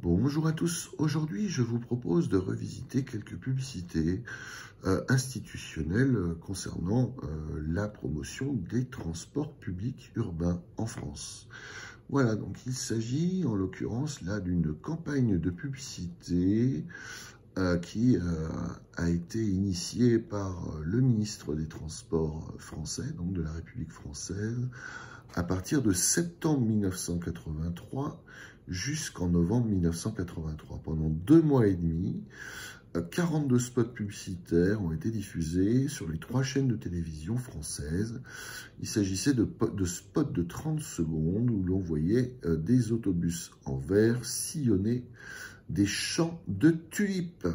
Bonjour à tous, aujourd'hui je vous propose de revisiter quelques publicités institutionnelles concernant la promotion des transports publics urbains en France. Voilà, donc il s'agit en l'occurrence là d'une campagne de publicité qui a été initiée par le ministre des Transports français, donc de la République française, à partir de septembre 1983 jusqu'en novembre 1983. Pendant 2 mois et demi, 42 spots publicitaires ont été diffusés sur les 3 chaînes de télévision françaises. Il s'agissait de spots de 30 secondes où l'on voyait des autobus en verre sillonner des champs de tulipes.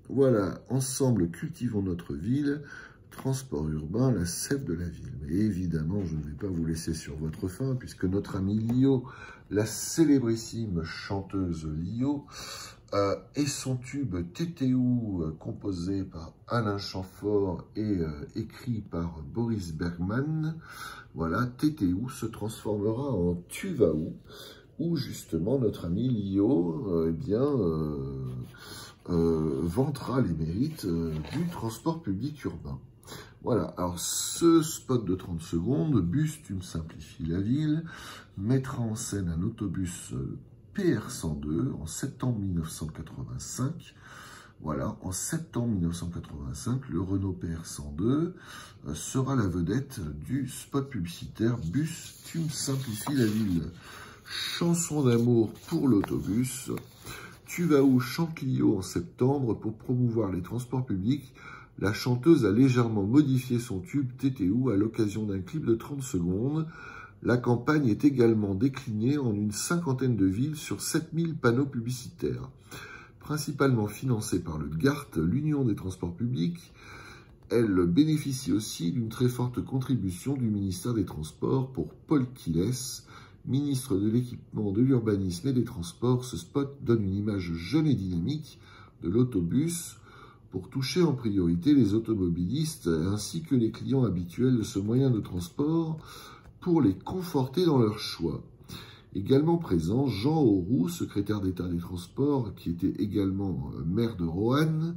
Voilà, ensemble cultivons notre ville, transport urbain, la sève de la ville. Mais évidemment, je ne vais pas vous laisser sur votre faim, puisque notre amie Lio, la célébrissime chanteuse Lio, et son tube TTU, composé par Alain Chamfort et écrit par Boris Bergman, voilà, TTU se transformera en Tuvaou, où justement notre ami Lio vantera les mérites du transport public urbain. Voilà, alors ce spot de 30 secondes, Bus, tu me simplifies la ville, mettra en scène un autobus PR102 en septembre 1985. Voilà, en septembre 1985, le Renault PR102 sera la vedette du spot publicitaire Bus, tu me simplifies la ville. Chanson d'amour pour l'autobus. Tuvaou chante Lio en septembre pour promouvoir les transports publics. La chanteuse a légèrement modifié son tube TTU à l'occasion d'un clip de 30 secondes. La campagne est également déclinée en une 50aine de villes sur 7000 panneaux publicitaires. Principalement financée par le GART, l'Union des transports publics, elle bénéficie aussi d'une très forte contribution du ministère des Transports. Pour Paul Quillès, ministre de l'Équipement, de l'Urbanisme et des Transports. Ce spot donne une image jeune et dynamique de l'autobus pour toucher en priorité les automobilistes ainsi que les clients habituels de ce moyen de transport pour les conforter dans leur choix. Également présent, Jean Auroux, secrétaire d'État des Transports, qui était également maire de Roanne,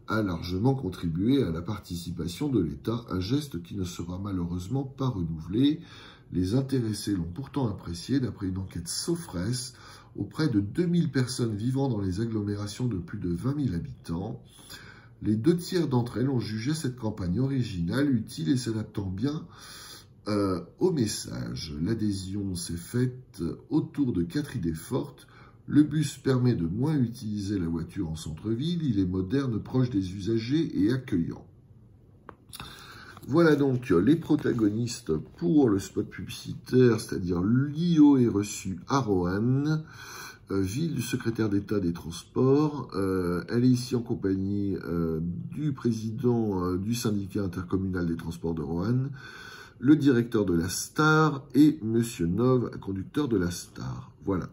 a largement contribué à la participation de l'État, un geste qui ne sera malheureusement pas renouvelé. Les intéressés l'ont pourtant apprécié d'après une enquête Sofres auprès de 2000 personnes vivant dans les agglomérations de plus de 20 000 habitants. Les 2/3 d'entre elles ont jugé cette campagne originale, utile et s'adaptant bien au message. L'adhésion s'est faite autour de 4 idées fortes. Le bus permet de moins utiliser la voiture en centre-ville, il est moderne, proche des usagers et accueillant. Voilà donc les protagonistes pour le spot publicitaire, c'est-à-dire Lio est reçue à Roanne, ville du secrétaire d'État des Transports. Elle est ici en compagnie du président du syndicat intercommunal des transports de Roanne, le directeur de la Star et Monsieur Nov, conducteur de la Star. Voilà.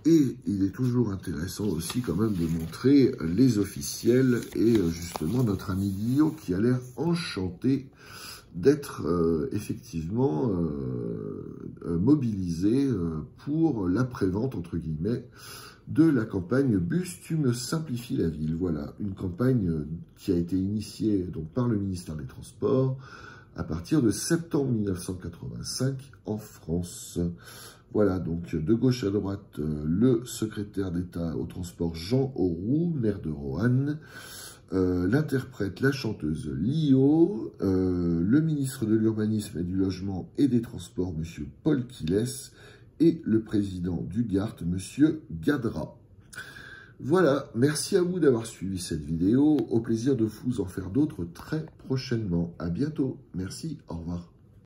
Et il est toujours intéressant aussi quand même de montrer les officiels et justement notre ami Lio qui a l'air enchanté d'être effectivement mobilisé pour la prévente, entre guillemets, de la campagne Bus, tu me simplifies la ville. Voilà, une campagne qui a été initiée donc, par le ministère des Transports à partir de septembre 1985 en France. Voilà, donc de gauche à droite, le secrétaire d'État au transport Jean Auroux, maire de Roanne, l'interprète, la chanteuse Lio, le ministre de l'Urbanisme et du Logement et des Transports, M. Paul Quillès, et le président du GART, M. Gadra. Voilà, merci à vous d'avoir suivi cette vidéo. Au plaisir de vous en faire d'autres très prochainement. À bientôt. Merci, au revoir.